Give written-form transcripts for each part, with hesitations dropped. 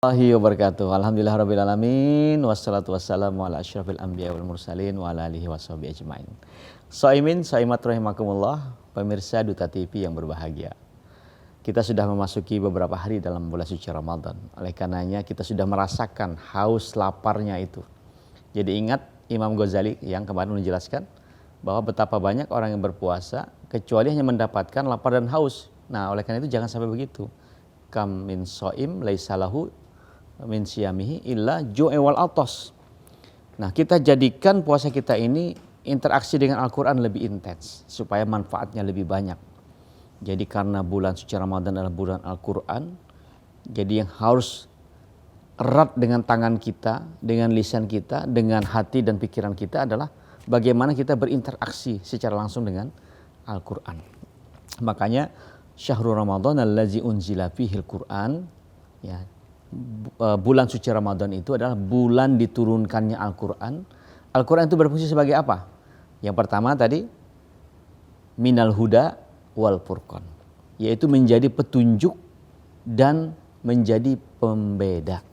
Warahmatullahi wabarakatuh. Alhamdulillah rabbil alamin wassalatu wassalamu ala asyrafil anbiya wal mursalin wa ala alihi washabihi ajmain. Shaimin shaimat rahimakumullah, pemirsa Duta TV yang berbahagia. Kita sudah memasuki beberapa hari dalam bulan suci Ramadan. Oleh karenanya kita sudah merasakan haus laparnya itu. Jadi ingat Imam Ghazali yang kemarin menjelaskan bahwa betapa banyak orang yang berpuasa kecuali hanya mendapatkan lapar dan haus. Nah, oleh karena itu jangan sampai begitu. Kam min shaim laisa lahu min siyamihi illa ju'i wal atas. Nah, kita jadikan puasa kita ini interaksi dengan Al-Quran lebih intens supaya manfaatnya lebih banyak. Jadi karena bulan suci Ramadan adalah bulan Al-Quran, jadi yang harus erat dengan tangan kita, dengan lisan kita, dengan hati dan pikiran kita adalah bagaimana kita berinteraksi secara langsung dengan Al-Quran. Makanya Syahrul Ramadan allazi unzila fihil Quran, ya, bulan suci Ramadan itu adalah bulan diturunkannya Al-Quran. Al-Quran itu berfungsi sebagai apa? Yang pertama tadi, minal huda wal furqan, yaitu menjadi petunjuk dan menjadi pembeda.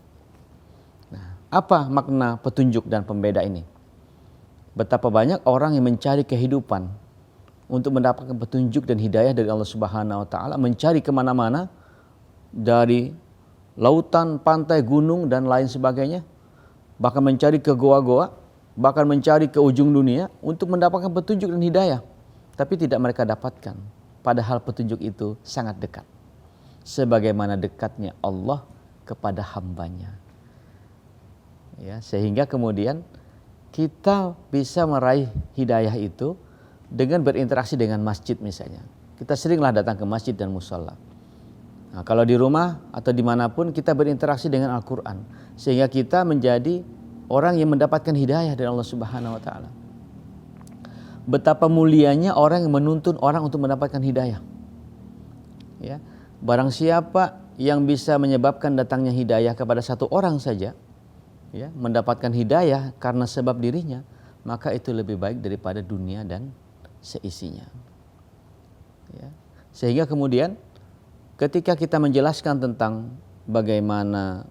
Nah, apa makna petunjuk dan pembeda ini? Betapa banyak orang yang mencari kehidupan untuk mendapatkan petunjuk dan hidayah dari Allah Subhanahu wa Ta'ala, mencari kemana-mana, dari lautan, pantai, gunung, dan lain sebagainya, bahkan mencari ke goa-goa, bahkan mencari ke ujung dunia untuk mendapatkan petunjuk dan hidayah, tapi tidak mereka dapatkan. Padahal petunjuk itu sangat dekat, sebagaimana dekatnya Allah kepada hambanya, ya, sehingga kemudian kita bisa meraih hidayah itu dengan berinteraksi dengan masjid misalnya. Kita seringlah datang ke masjid dan musola. Nah, kalau di rumah atau dimanapun kita berinteraksi dengan Al-Quran, sehingga kita menjadi orang yang mendapatkan hidayah dari Allah Subhanahu wa Ta'ala. Betapa mulianya orang yang menuntun orang untuk mendapatkan hidayah, ya. Barang siapa yang bisa menyebabkan datangnya hidayah kepada satu orang saja, ya, mendapatkan hidayah karena sebab dirinya, maka itu lebih baik daripada dunia dan seisinya, ya. Sehingga kemudian ketika kita menjelaskan tentang bagaimana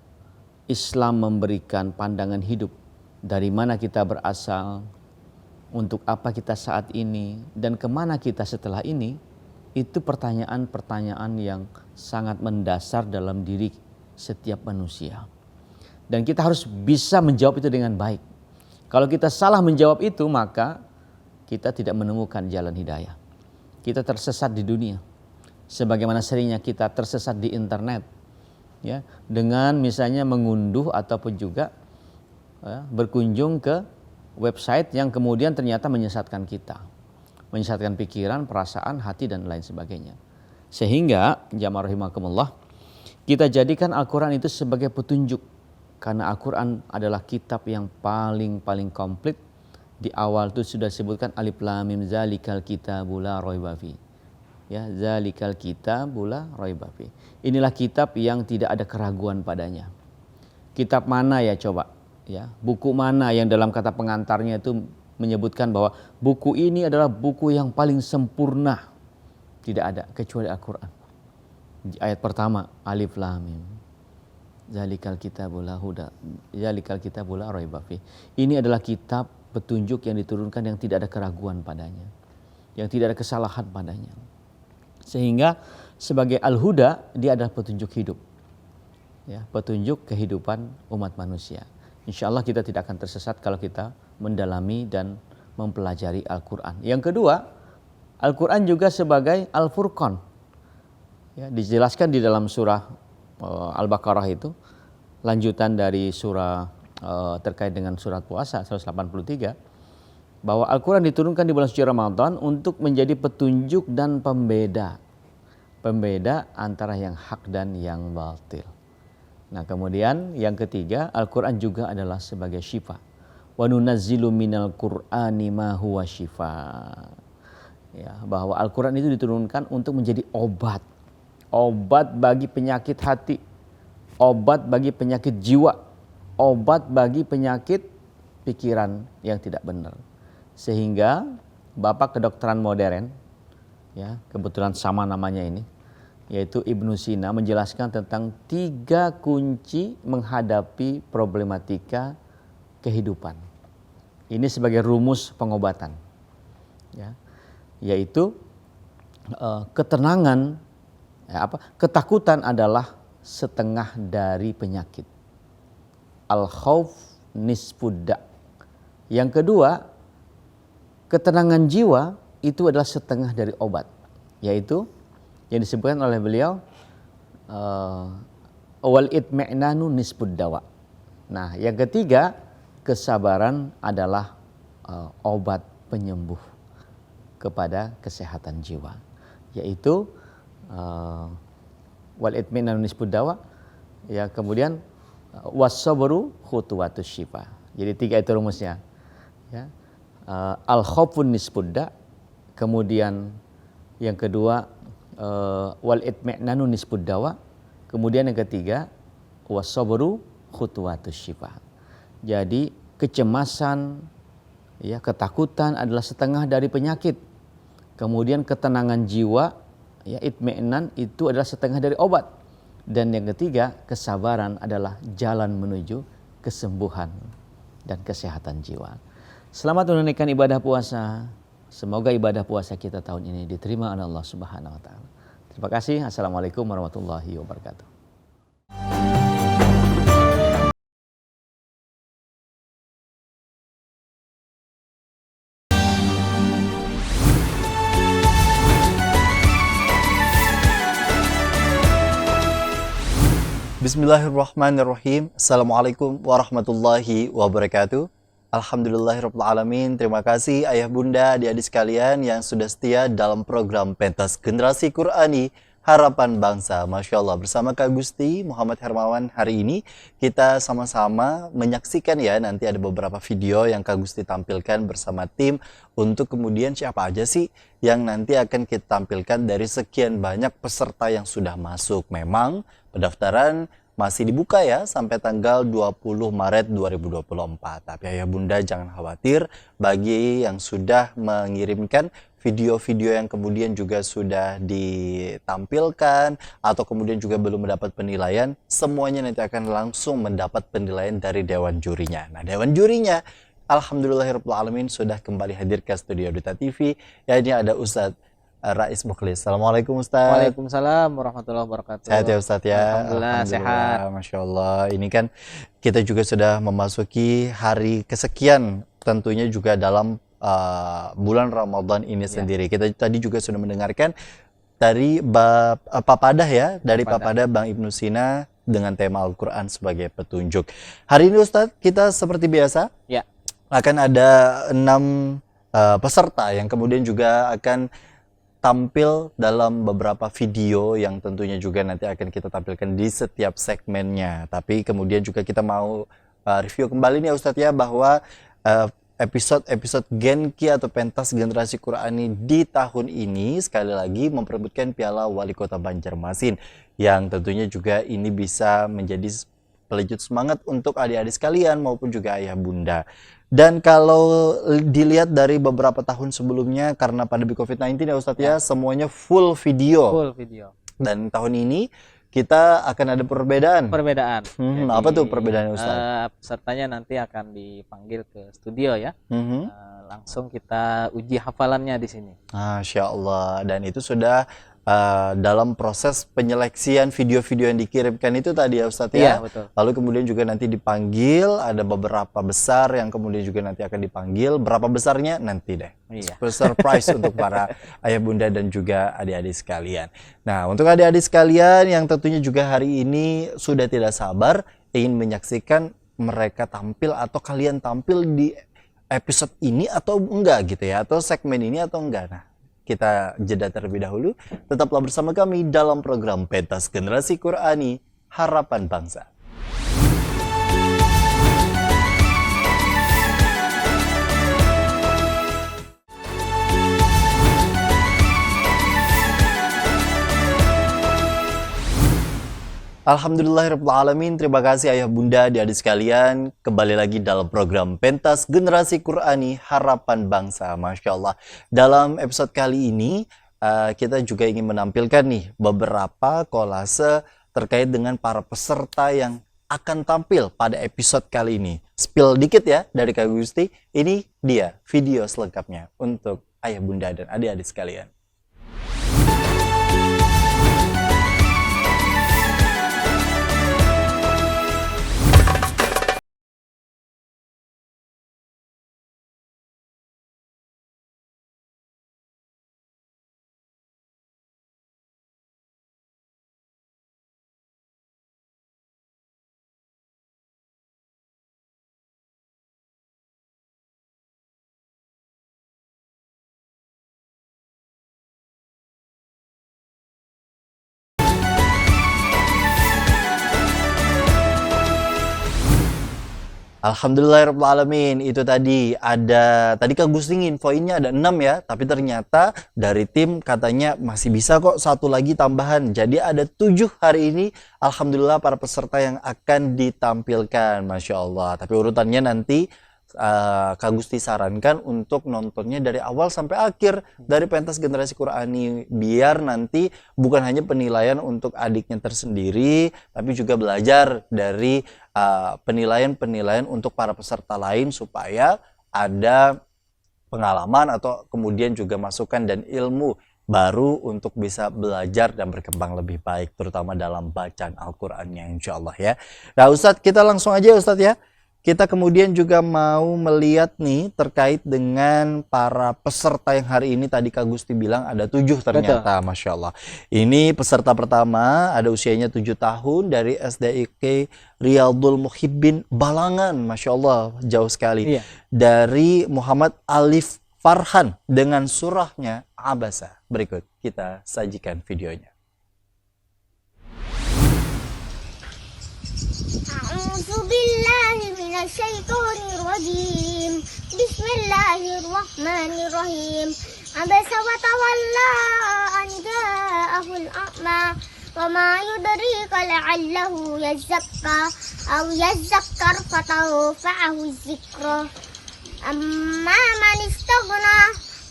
Islam memberikan pandangan hidup, dari mana kita berasal, untuk apa kita saat ini, dan kemana kita setelah ini, itu pertanyaan-pertanyaan yang sangat mendasar dalam diri setiap manusia. Dan kita harus bisa menjawab itu dengan baik. Kalau kita salah menjawab itu, maka kita tidak menemukan jalan hidayah. Kita tersesat di dunia, sebagaimana seringnya kita tersesat di internet, ya, dengan misalnya mengunduh ataupun juga, ya, berkunjung ke website yang kemudian ternyata menyesatkan kita, menyesatkan pikiran, perasaan, hati, dan lain sebagainya. Sehingga jamaah rahimakumullah, kita jadikan Al-Quran itu sebagai petunjuk, karena Al-Quran adalah kitab yang paling komplit. Di awal itu sudah disebutkan alif lam mim zalikal kitabul la raiba fi. Ya, zalikal kitabul la raiba fi. Inilah kitab yang tidak ada keraguan padanya. Kitab mana ya coba? Ya, buku mana yang dalam kata pengantarnya itu menyebutkan bahwa buku ini adalah buku yang paling sempurna? Tidak ada kecuali Al-Quran. Ayat pertama alif lam mim zalikal kitabul la huda zalikal kitabul la raiba fi. Ini adalah kitab petunjuk yang diturunkan yang tidak ada keraguan padanya, yang tidak ada kesalahan padanya. Sehingga sebagai al-huda, dia adalah petunjuk hidup, ya, petunjuk kehidupan umat manusia. Insya Allah kita tidak akan tersesat kalau kita mendalami dan mempelajari Al-Quran. Yang kedua, Al-Quran juga sebagai Al-Furqan, ya, dijelaskan di dalam surah Al-Baqarah itu, lanjutan dari surah terkait dengan surat puasa 183, bahwa Al-Quran diturunkan di bulan suci Ramadan untuk menjadi petunjuk dan pembeda antara yang hak dan yang batil. Nah, kemudian yang ketiga, Al-Quran juga adalah sebagai syifa. Wa nunazzilu minal Qur'ani ma huwa syifa. Ya, bahwa Al-Quran itu diturunkan untuk menjadi obat bagi penyakit hati, obat bagi penyakit jiwa, obat bagi penyakit pikiran yang tidak benar. Sehingga Bapak kedokteran modern, ya, kebetulan sama namanya ini, yaitu Ibnu Sina menjelaskan tentang 3 kunci menghadapi problematika kehidupan. Ini sebagai rumus pengobatan, ya, yaitu ketenangan, ketakutan adalah setengah dari penyakit. Al-khauf nisfudda. Yang kedua, ketenangan jiwa itu adalah setengah dari obat, yaitu yang disebutkan oleh beliau wal itmi'nanu nisfud dawa. Nah, yang ketiga, kesabaran adalah obat penyembuh kepada kesehatan jiwa, yaitu wal itmi'nanu nisfud dawa, ya, kemudian was-sabru khutuwatus syifa. Jadi 3 itu rumusnya, ya. Al-khaufun nisfudda, kemudian yang kedua wal itmi'nanu nisfud dawa, kemudian yang ketiga was-sabru khutuwatus syifa. Jadi kecemasan, ya, ketakutan adalah setengah dari penyakit. Kemudian ketenangan jiwa, ya, itmi'nan itu adalah setengah dari obat. Dan yang ketiga, kesabaran adalah jalan menuju kesembuhan dan kesehatan jiwa. Selamat menunaikan ibadah puasa. Semoga ibadah puasa kita tahun ini diterima oleh Allah Subhanahu wa taala. Terima kasih. Assalamualaikum warahmatullahi wabarakatuh. Bismillahirrahmanirrahim. Assalamualaikum warahmatullahi wabarakatuh. Alhamdulillahirabbil alamin. Terima kasih ayah bunda, adik-adik sekalian yang sudah setia dalam program Pentas Generasi Qur'ani Harapan Bangsa. Masya Allah, bersama Kak Gusti Muhammad Hermawan hari ini kita sama-sama menyaksikan, ya, nanti ada beberapa video yang Kak Gusti tampilkan bersama tim untuk kemudian siapa aja sih yang nanti akan kita tampilkan dari sekian banyak peserta yang sudah masuk. Memang pendaftaran masih dibuka, ya, sampai tanggal 20 Maret 2024. Tapi ayah bunda jangan khawatir, bagi yang sudah mengirimkan video-video yang kemudian juga sudah ditampilkan atau kemudian juga belum mendapat penilaian, semuanya nanti akan langsung mendapat penilaian dari dewan jurinya. Nah, dewan jurinya alhamdulillahirabbil alamin sudah kembali hadir ke studio Duta TV. Ya, ini ada Ustadz Rais Mukhlis. Assalamualaikum Ustaz. Waalaikumsalam warahmatullahi wabarakatuh. Sehat ya Ustaz ya? Alhamdulillah sehat. Masya Allah. Ini kan kita juga sudah memasuki hari kesekian tentunya juga dalam bulan Ramadan ini sendiri. Kita tadi juga sudah mendengarkan dari Papadah, ya, dari Papadah Bang Ibnu Sina dengan tema Al-Quran sebagai petunjuk. Hari ini Ustaz, kita seperti biasa akan ada 6 peserta yang kemudian juga akan tampil dalam beberapa video yang tentunya juga nanti akan kita tampilkan di setiap segmennya. Tapi kemudian juga kita mau review kembali nih Ustadz, ya, bahwa episode Genki atau Pentas Generasi Qur'ani di tahun ini sekali lagi memperebutkan Piala Wali Kota Banjarmasin, yang tentunya juga ini bisa menjadi pelejut semangat untuk adik-adik sekalian maupun juga ayah bunda. Dan kalau dilihat dari beberapa tahun sebelumnya, karena pandemi COVID-19 ya Ustadz, ya, semuanya full video. Full video. Dan tahun ini kita akan ada perbedaan. Jadi, apa tuh perbedaannya Ustadz? Pesertanya nanti akan dipanggil ke studio, ya. Langsung kita uji hafalannya di sini. Masya Allah. Dan itu sudah dalam proses penyeleksian video-video yang dikirimkan itu tadi ya Ustadz, ya. Betul. Lalu kemudian juga nanti dipanggil, ada beberapa besar yang kemudian juga nanti akan dipanggil. Berapa besarnya nanti deh. Surprise untuk para ayah bunda dan juga adik-adik sekalian. Nah, untuk adik-adik sekalian yang tentunya juga hari ini sudah tidak sabar ingin menyaksikan mereka tampil atau kalian tampil di episode ini atau enggak gitu, ya, atau segmen ini atau enggak. Nah, kita jeda terlebih dahulu. Tetaplah bersama kami dalam program Pentas Generasi Qur'ani Harapan Bangsa. Alhamdulillahirrahmanirrahim. Terima kasih ayah bunda, adik-adik sekalian. Kembali lagi dalam program Pentas Generasi Qur'ani Harapan Bangsa. Masya Allah. Dalam episode kali ini kita juga ingin menampilkan nih beberapa kolase terkait dengan para peserta yang akan tampil pada episode kali ini. Spill dikit ya dari Kak Gusti. Ini dia video selengkapnya untuk ayah bunda dan adik-adik sekalian. Alhamdulillahirrahmanirrahim. Itu tadi Kak Gusti infoinnya ada 6 ya, tapi ternyata dari tim katanya masih bisa kok satu lagi tambahan. Jadi ada 7 hari ini. Alhamdulillah para peserta yang akan ditampilkan, Masya Allah. Tapi urutannya nanti Kak Gusti sarankan untuk nontonnya dari awal sampai akhir dari pentas generasi Qur'ani, biar nanti bukan hanya penilaian untuk adiknya tersendiri, tapi juga belajar dari penilaian-penilaian untuk para peserta lain, supaya ada pengalaman atau kemudian juga masukan dan ilmu baru untuk bisa belajar dan berkembang lebih baik, terutama dalam bacaan Al-Qur'annya, insya Allah ya. Nah Ustadz, kita langsung aja Ustadz ya. Kita kemudian juga mau melihat nih terkait dengan para peserta yang hari ini tadi Kak Gusti bilang ada 7 ternyata. Betul. Masya Allah. Ini peserta pertama ada usianya 7 tahun dari SDIK Riyadul Muhibbin Balangan. Masya Allah, jauh sekali. Iya. Dari Muhammad Alif Farhan dengan surahnya Abasa. Berikut kita sajikan videonya. A'udzubillahiminasyaitonirrajim. Bismillahirrahmanirrahim. Abasa wa tawalla an ja'ahul a'ma wa ma yudrika la'allahu yazakka aw yazakkar fatanfa'ahu dzikra. Amma man istaghna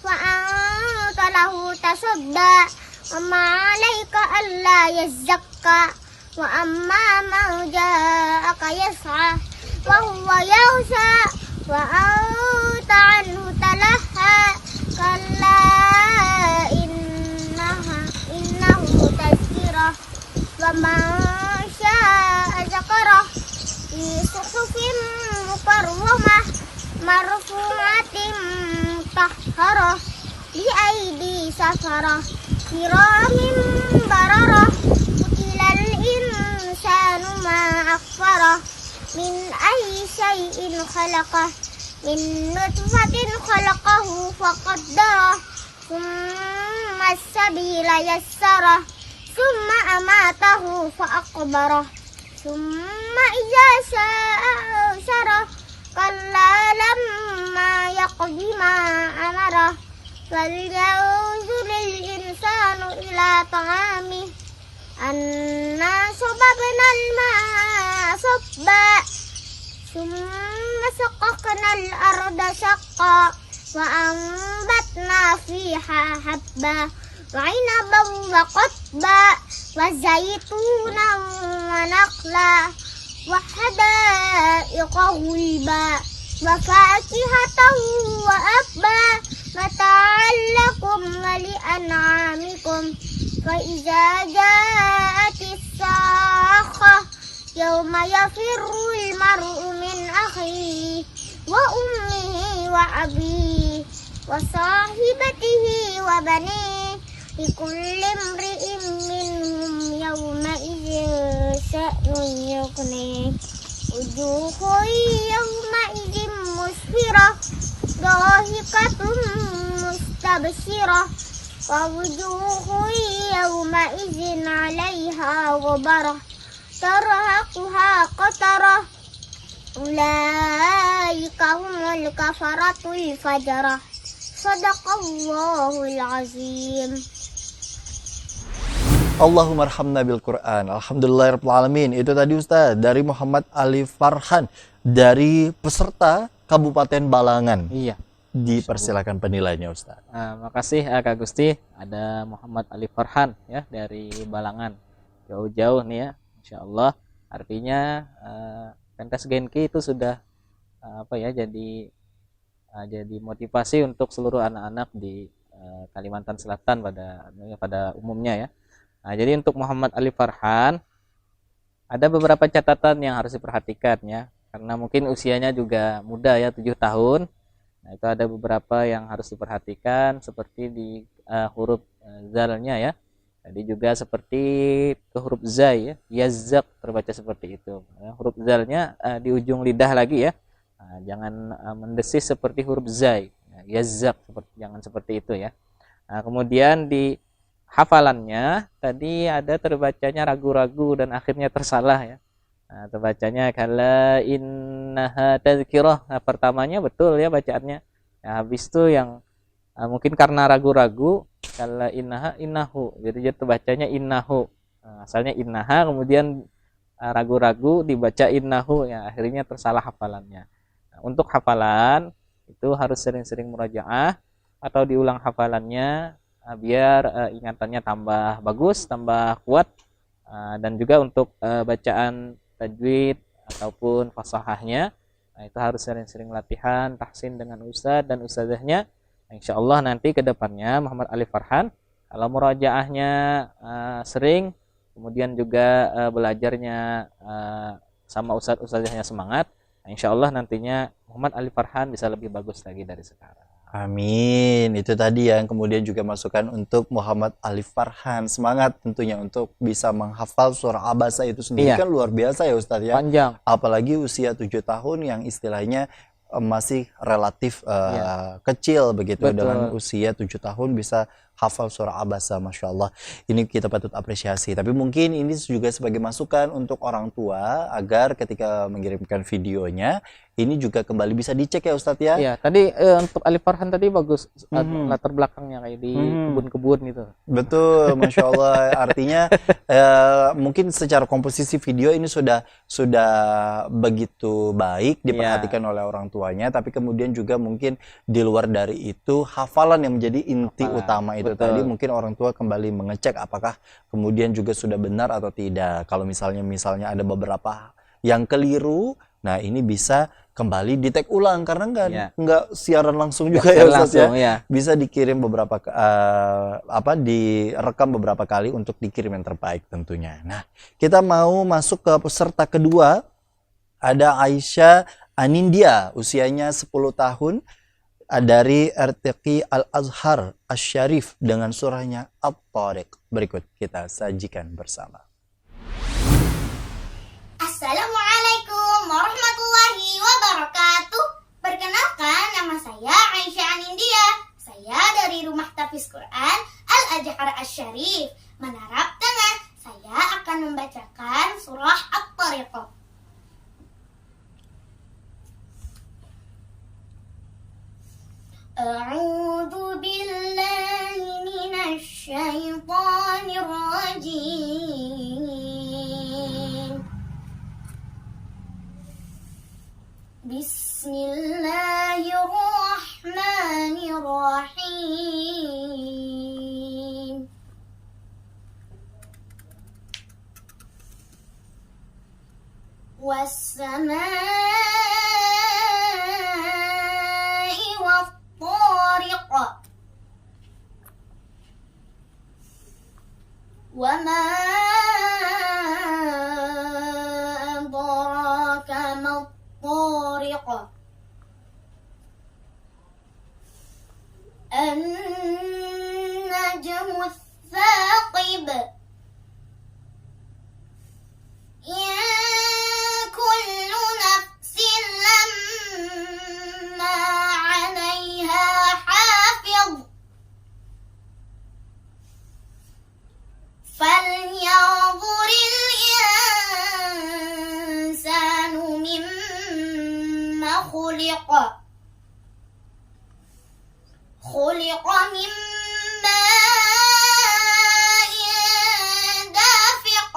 wa anta lahu tasadda wa ma 'alaika alla yazakka wa amma man ja'aka yas'a wa huwa yawsa wa anta 'anhu talaha kalla innahu tazkirah wa man syaa zakarah fi suhufin mukarramah marfu'atin tahharah bi aidi safarah kiramin bararah utilal insanu ma akfarah min ayyi syai'in khalaqah min nutfatin khalaqahu faqaddarah thumma as-sabila yassarah thumma amatahu fa'aqbarah thumma idza syaa ansyarah kalla lamma yaqdi ma amarah falyanzuril insanu ila ta'amih anna sababnal ma'a sabba thumma saqaqnal arda shaqqa wa anbatna fiha habba wa 'inaban wa qadba wa zaytunan wa nakhla wa hadaiqa ghulba wa fakihatan wa abba mata'an lakum wa li'an'amikum fa iza ja'atis sakhah yawma yafirrul mar'u min akhihi wa ummihi wa abihi wa sahibatihi wa banihi likulli imri'in minhum yawma idzin sha'nun yughnihi wujuhun yawma idzin musfirah dhahikatun mustabshirah wa wujuhun yawma idzin 'alaiha ghabarah tarhaquha qatarah ulaika humul kafaratul fajarah sadaqallahul azim. Allahumma arhamna bil Quran. Alhamdulillahirrahmanirrahim. Itu tadi Ustaz dari Muhammad Alif Farhan dari peserta Kabupaten Balangan. Iya. Dipersilakan penilainya Ustaz. Makasih Kak Gusti. Ada Muhammad Ali Farhan ya dari Balangan. Jauh-jauh nih ya, Insya Allah. Artinya pentas Genki itu sudah jadi motivasi untuk seluruh anak-anak di Kalimantan Selatan pada umumnya ya. Nah, jadi untuk Muhammad Ali Farhan ada beberapa catatan yang harus diperhatikan ya, karena mungkin usianya juga muda ya, 7 tahun. Nah, itu ada beberapa yang harus diperhatikan seperti di huruf zalnya ya. Jadi juga seperti ke huruf zai ya, yazak terbaca seperti itu. Huruf zalnya di ujung lidah lagi ya. Nah, jangan mendesis seperti huruf zai. Nah, yazak jangan seperti itu ya. Nah, kemudian di hafalannya tadi ada terbacanya ragu-ragu dan akhirnya tersalah ya. Nah, terbacanya kala innaha tazkirah. Nah, pertamanya betul ya bacaannya. Nah, habis itu yang mungkin karena ragu-ragu kala innahu. Jadi terbacanya innahu. Nah, asalnya innaha kemudian ragu-ragu dibaca innahu ya, akhirnya tersalah hafalannya. Nah, untuk hafalan itu harus sering-sering murojaah atau diulang hafalannya biar ingatannya tambah bagus, tambah kuat. Dan juga untuk bacaan tajwid ataupun fasahahnya, nah, itu harus sering-sering latihan tahsin dengan ustadz dan ustadzahnya. Nah, insya Allah nanti ke depannya Muhammad Ali Farhan kalau murojaahnya sering, kemudian juga belajarnya sama ustadz-ustadzahnya semangat, nah, insya Allah nantinya Muhammad Ali Farhan bisa lebih bagus lagi dari sekarang. Amin. Itu tadi yang kemudian juga masukan untuk Muhammad Ali Farhan. Semangat tentunya untuk bisa menghafal surah Abasa itu sendiri. Kan luar biasa ya Ustadz ya. Panjang. Apalagi usia 7 tahun yang istilahnya masih relatif kecil begitu. Betul. Dengan usia 7 tahun bisa hafal surah Abasa, Masya Allah. Ini kita patut apresiasi. Tapi mungkin ini juga sebagai masukan untuk orang tua agar ketika mengirimkan videonya ini juga kembali bisa dicek ya Ustadz ya. Iya, tadi untuk Ali Farhan tadi bagus latar belakangnya kayak di kebun-kebun gitu. Betul, Masya Allah. Artinya mungkin secara komposisi video ini sudah begitu baik diperhatikan oleh orang tuanya, tapi kemudian juga mungkin di luar dari itu hafalan yang menjadi inti utama itu. Betul. Tadi mungkin orang tua kembali mengecek apakah kemudian juga sudah benar atau tidak. Kalau misalnya ada beberapa yang keliru, nah ini bisa kembali di tag ulang karena nggak siaran langsung juga ya Ustaz ya. Bisa dikirim beberapa direkam beberapa kali untuk dikirim yang terbaik tentunya. Nah, kita mau masuk ke peserta kedua. Ada Aisyah Anindya, usianya 10 tahun dari RTQ Al-Azhar Asy-Syarif dengan surahnya At-Tariq. Berikut kita sajikan bersama. Assalamualaikum warahmatullahi wabarakatuh. Perkenalkan, nama saya Aisyah Anindya. Saya dari Rumah Tahfiz Quran Al-Azhar Asy-Syarif, Menarap Tengah. Saya akan membacakan surah At-Tariq. A'udzu billahi minasy syaithanir rajim. Bismillahirrahmanirrahim. Was-samaa'i wat-tariq. Wa ma adraka mat-tariq. An-najmu ats-tsaqib. In kullu nafsin lamma 'alayha hafiz. Falyanzuril insanu mimma khuliqa. Khuliqa min ma'in dafiq.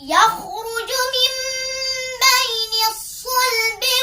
Yakhruju min bayni as-sulbi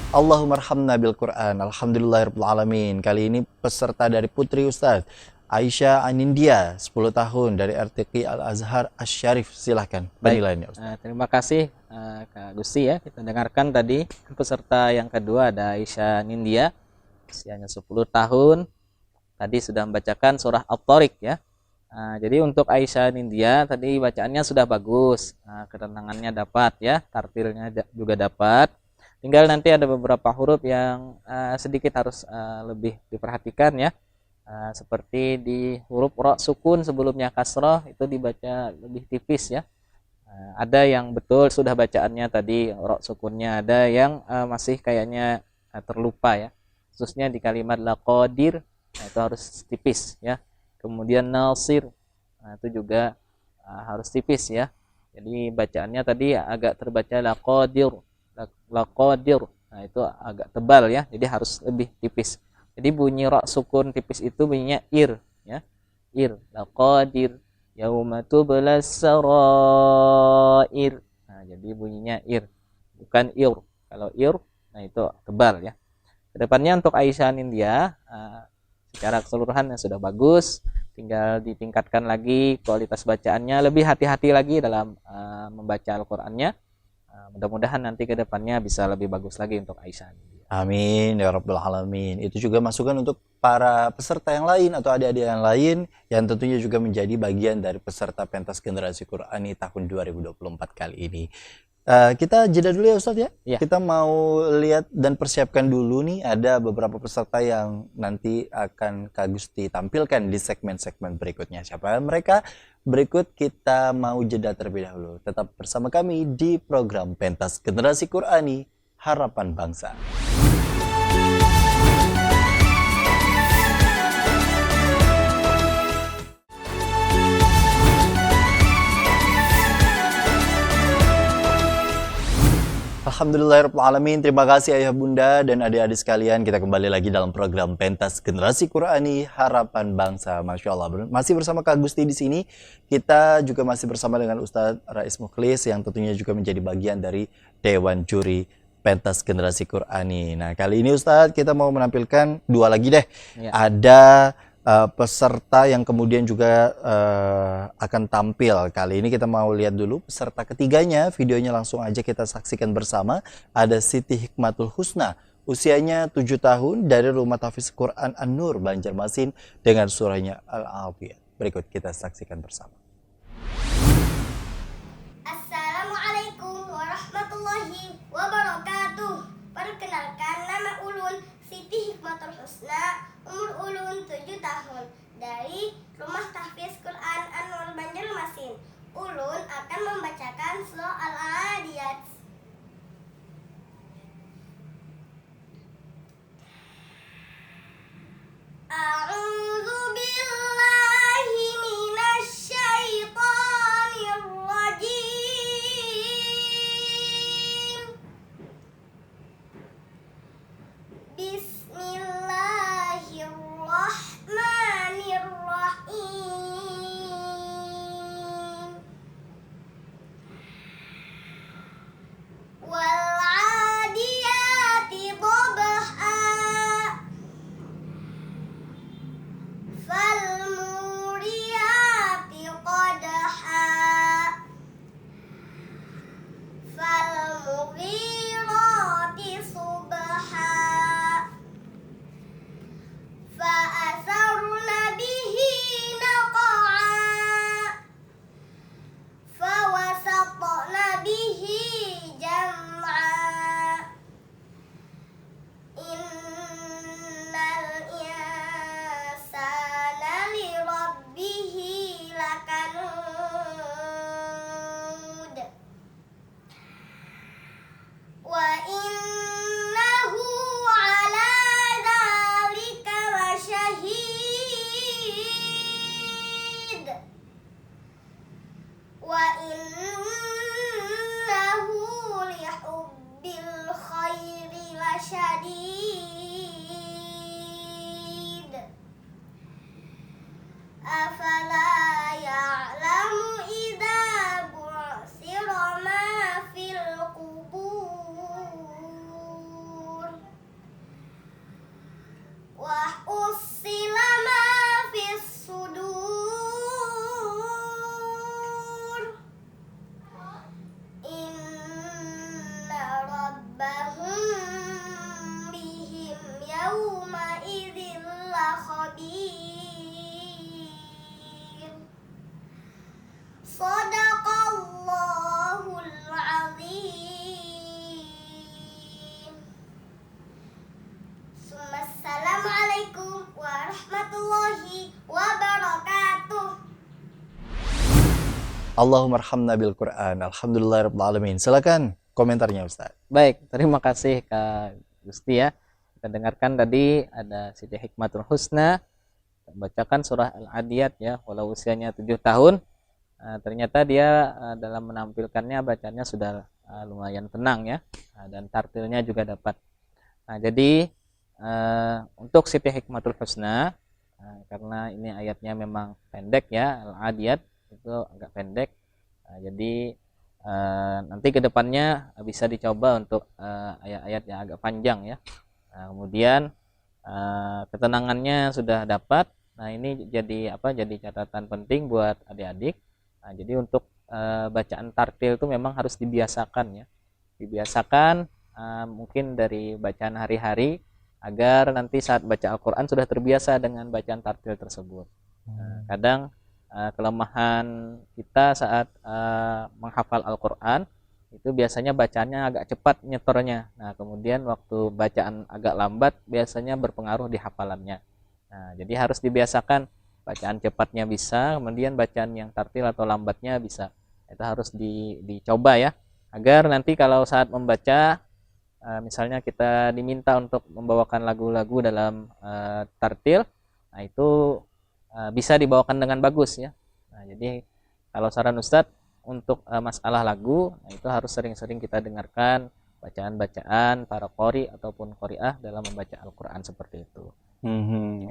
Allahummarhamna bil Quran. Alhamdulillahirabbil alamin. Kali ini peserta dari Putri Ustadz Aisyah Anindya, 10 tahun dari RTQ Al-Azhar Asy-Syarif. Silahkan penilaiannya Ustadz. Terima kasih Kak Gusti ya. Kita dengarkan tadi peserta yang kedua ada Aisyah Nindya, usianya 10 tahun. Tadi sudah membacakan surah At-Tariq ya. Jadi untuk Aisyah Nindya tadi bacaannya sudah bagus, ketenangannya dapat ya, tartilnya juga dapat. Tinggal nanti ada beberapa huruf yang sedikit harus lebih diperhatikan ya. Seperti di huruf ro sukun sebelumnya kasroh itu dibaca lebih tipis ya. Ada yang betul sudah bacaannya tadi ro sukunnya, ada yang masih kayaknya terlupa ya. Khususnya di kalimat laqadir, itu harus tipis ya. Kemudian nasir, itu juga harus tipis ya. Jadi bacaannya tadi agak terbaca laqadir, laqadir. Nah itu agak tebal ya. Jadi harus lebih tipis. Jadi bunyi ra sukun tipis itu bunyinya ir ya. Ir, laqadir yauma tublas sarair. Nah, jadi bunyinya ir, bukan ir. Kalau ir, nah itu tebal ya. Kedepannya untuk Aisyah Nindya, secara keseluruhan sudah bagus. Tinggal ditingkatkan lagi kualitas bacaannya, lebih hati-hati lagi dalam membaca Al-Qur'annya. Mudah-mudahan nanti kedepannya bisa lebih bagus lagi untuk Aisyah Nindya. Amin ya rabbal alamin. Itu juga masukan untuk para peserta yang lain atau adik-adik yang lain yang tentunya juga menjadi bagian dari peserta pentas generasi Qur'ani tahun 2024 kali ini. Kita jeda dulu ya Ustadz ya. Ya. Kita mau lihat dan persiapkan dulu nih, ada beberapa peserta yang nanti akan Kak Gusti tampilkan di segmen-segmen berikutnya. Siapa mereka? Berikut kita mau jeda terlebih dahulu. Tetap bersama kami di program Pentas Generasi Qur'ani Harapan Bangsa. Alhamdulillahirrahmanirrahim. Terima kasih ayah bunda dan adik-adik sekalian. Kita kembali lagi dalam program Pentas Generasi Qur'ani Harapan Bangsa. Masya Allah. Masih bersama Kak Gusti di sini. Kita juga masih bersama dengan Ustadz Rais Mukhlis yang tentunya juga menjadi bagian dari Dewan Juri Pentas Generasi Qur'ani. Nah kali ini Ustadz kita mau menampilkan dua lagi deh. Ya. Ada peserta yang kemudian juga akan tampil. Kali ini kita mau lihat dulu peserta ketiganya. Videonya langsung aja kita saksikan bersama. Ada Siti Hikmatul Husna, usianya 7 tahun dari Rumah Tahfiz Quran An-Nur Banjarmasin dengan surahnya Al-Afiyah. Berikut kita saksikan bersama. Assalamualaikum warahmatullahi wabarakatuh. Perkenalkan, nama Ulun Siti Hikmatul Husna, umur Ulun 7 tahun, dari Rumah Tahfiz Quran An-Nur Banjarmasin. Ulun akan membacakan surah Al-Adiyat. A'udzu billahi minasy syaithanir rajim. Bismillahirrahmanirrahim. Wal 'adiyati dhabha. Fal muriyati qadha. Fal mughirati subha. Allahumma arhamna bil Quran. Alhamdulillahirrahmanirrahim. Silakan komentarnya Ustaz. Baik, terima kasih Kak Gusti ya. Kita dengarkan tadi ada Siti Hikmatul Husna bacakan surah Al-Adiyat ya, walau usianya 7 tahun. Ternyata dia dalam menampilkannya bacanya sudah lumayan tenang ya, dan tartilnya juga dapat. Nah, jadi untuk Siti Hikmatul Husna, karena ini ayatnya memang pendek ya, Al-Adiyat itu agak pendek. Jadi nanti kedepannya bisa dicoba untuk ayat-ayat yang agak panjang ya. Kemudian ketenangannya sudah dapat. Nah, ini jadi apa? Jadi catatan penting buat adik-adik. Nah, jadi untuk bacaan tartil itu memang harus dibiasakan ya. Dibiasakan mungkin dari bacaan hari-hari agar nanti saat baca Al-Qur'an sudah terbiasa dengan bacaan tartil tersebut. Kadang kelemahan kita saat menghafal Al-Qur'an itu biasanya bacanya agak cepat nyetornya. Nah, kemudian waktu bacaan agak lambat biasanya berpengaruh di hafalannya. Nah, jadi harus dibiasakan bacaan cepatnya bisa, kemudian bacaan yang tartil atau lambatnya bisa. Itu harus dicoba ya, agar nanti kalau saat membaca misalnya kita diminta untuk membawakan lagu-lagu dalam tartil, nah itu bisa dibawakan dengan bagus ya. Nah, jadi kalau saran Ustadz untuk masalah lagu, nah itu harus sering-sering kita dengarkan bacaan-bacaan para qori ataupun qori'ah dalam membaca Al-Quran seperti itu.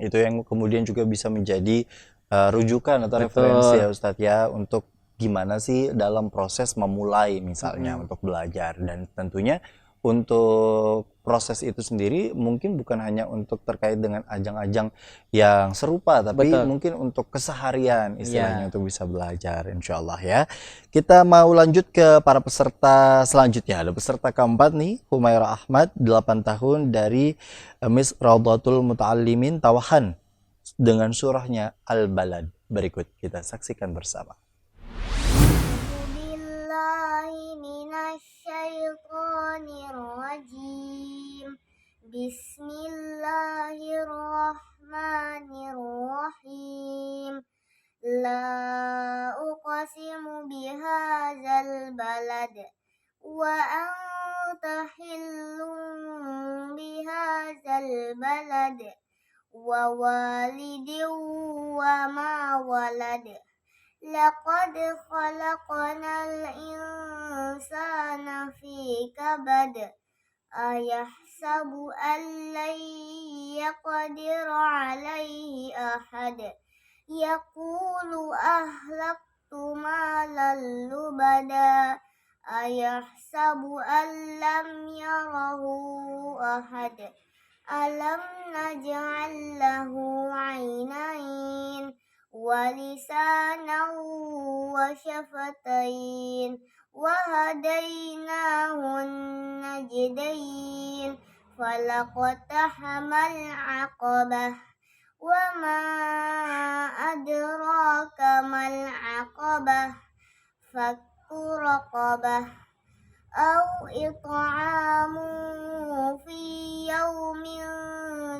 Itu yang kemudian juga bisa menjadi rujukan atau referensi ya Ustadz ya, untuk gimana sih dalam proses memulai misalnya untuk belajar. Dan tentunya untuk proses itu sendiri mungkin bukan hanya untuk terkait dengan ajang-ajang yang serupa, tapi mungkin untuk keseharian istilahnya untuk bisa belajar insyaallah ya. Kita mau lanjut ke para peserta selanjutnya. Ada peserta keempat nih, Humaira Ahmad, 8 tahun dari Miss Raudhatul Muta'allimin Tawahan dengan surahnya Al-Balad. Berikut kita saksikan bersama. Bismillahirrahmanirrahim. Bismillahirrahmanirrahim. La uqsimu bihadzal balad wa anta hillun bihadzal balad wa walidin wa ma walad. Laqad khalaqnal insana fi kabad. Ayahsabu an lan yaqdir alaihi ahad. Yaqulu ahlaktu malan lubada. Ayahsabu an lam yarahu ahad. Alam naj'al lahu 'ainain wa lisanan wa syafatain wa hadainahun najdain falaqtahamal 'aqabah wa ma adraka mal 'aqabah fakku raqabah aw it'amu fi yawmin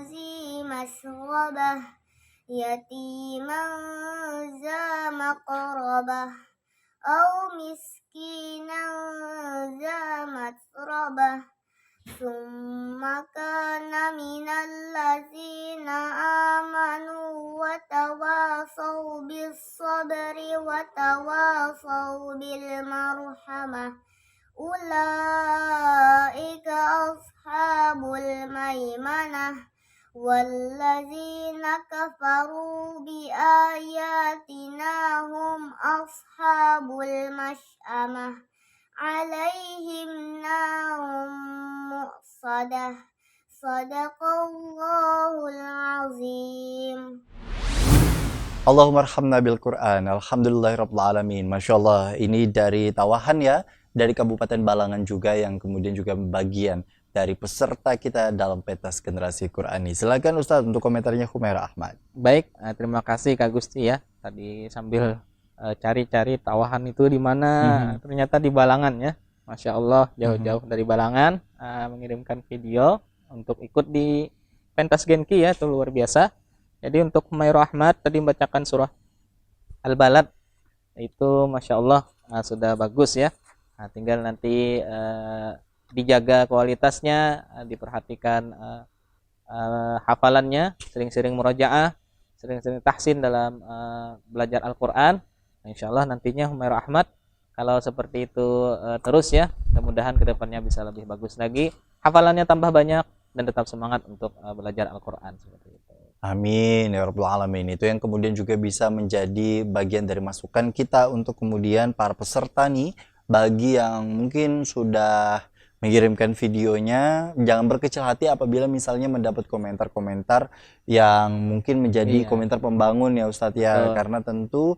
zi masrabah yatiman za maqrabah aw miskinan za matrabah summa kana minal ladzina amanu wa tawasaw bis sabri wa tawasaw bil marhamah ulaika ashabul maimanah walladzina kafaru bi ayatina hum ashabul masy'amah alaihim narum muqsadah. Sadaqallahul azim. Allahumma arhamna bil Quran. Alhamdulillahirabbil alamin. Masyaallah, ini dari Tawahan ya, dari Kabupaten Balangan juga, yang kemudian juga bagian dari peserta kita dalam pentas generasi Qurani. Silakan Ustaz untuk komentarnya Humaira Ahmad. Baik, terima kasih Kak Gusti ya. Tadi sambil cari-cari Tawahan itu di mana, ternyata di Balangan ya. Masya Allah, jauh-jauh dari Balangan mengirimkan video untuk ikut di pentas Genki ya, itu luar biasa. Jadi untuk Humaira Ahmad tadi membacakan surah Al-Balad itu Masya Allah sudah bagus ya. Nah, tinggal nanti dijaga kualitasnya, diperhatikan hafalannya, sering-sering murojaah, sering-sering tahsin dalam belajar Al-Quran. Insya Allah nantinya Humairah Ahmad kalau seperti itu terus ya, mudah-mudahan kedepannya bisa lebih bagus lagi, hafalannya tambah banyak dan tetap semangat untuk belajar Al-Quran seperti itu. Amin ya rabbal alamin. Itu yang kemudian juga bisa menjadi bagian dari masukan kita untuk kemudian para peserta nih, bagi yang mungkin sudah mengirimkan videonya, jangan berkecil hati apabila misalnya mendapat komentar-komentar yang mungkin menjadi Iya. komentar pembangun ya Ustadz ya. Betul. Karena tentu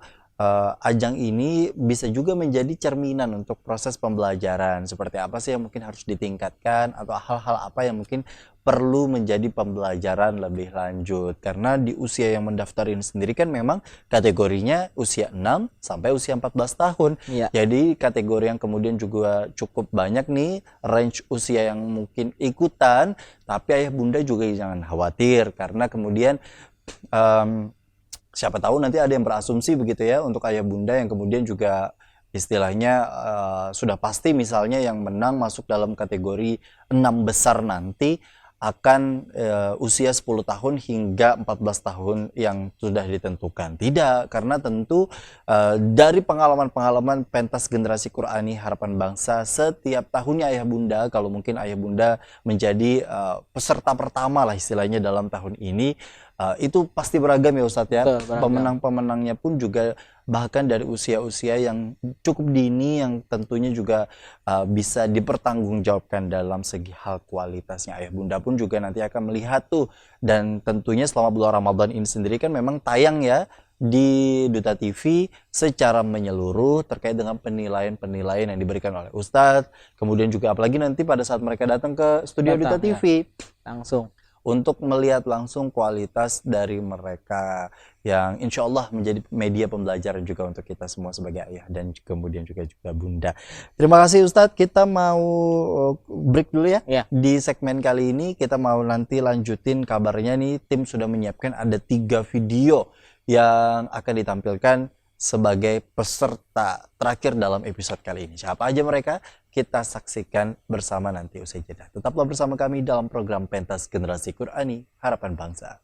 ajang ini bisa juga menjadi cerminan untuk proses pembelajaran. Seperti apa sih yang mungkin harus ditingkatkan, atau hal-hal apa yang mungkin perlu menjadi pembelajaran lebih lanjut. Karena di usia yang mendaftar ini sendiri kan memang kategorinya usia 6 sampai usia 14 tahun. Iya. Jadi kategori yang kemudian juga cukup banyak nih, range usia yang mungkin ikutan. Tapi ayah bunda juga jangan khawatir, karena kemudian siapa tahu nanti ada yang berasumsi begitu ya untuk ayah bunda yang kemudian juga istilahnya sudah pasti misalnya yang menang masuk dalam kategori 6 besar nanti akan usia 10 tahun hingga 14 tahun yang sudah ditentukan. Tidak, karena tentu dari pengalaman-pengalaman pentas generasi Qur'ani Harapan Bangsa setiap tahunnya ayah bunda, kalau mungkin ayah bunda menjadi peserta pertama lah istilahnya dalam tahun ini, itu pasti beragam ya Ustadz ya. Betul, beragam. Pemenang-pemenangnya pun juga bahkan dari usia-usia yang cukup dini, yang tentunya juga bisa dipertanggungjawabkan dalam segi hal kualitasnya. Ayah bunda pun juga nanti akan melihat tuh, dan tentunya selama bulan Ramadan ini sendiri kan memang tayang ya di Duta TV secara menyeluruh terkait dengan penilaian-penilaian yang diberikan oleh Ustadz. Kemudian juga apalagi nanti pada saat mereka datang ke studio Duta Datang, TV Langsung. untuk melihat langsung kualitas dari mereka yang insya Allah menjadi media pembelajaran juga untuk kita semua sebagai ayah dan kemudian juga bunda. Terima kasih Ustadz, kita mau break dulu ya. Iya. Di segmen kali ini kita mau nanti lanjutin, kabarnya nih tim sudah menyiapkan ada 3 video yang akan ditampilkan sebagai peserta terakhir dalam episode kali ini. Siapa aja mereka? Kita saksikan bersama nanti usai jeda. Tetaplah bersama kami dalam program Pentas Generasi Qur'ani Harapan Bangsa.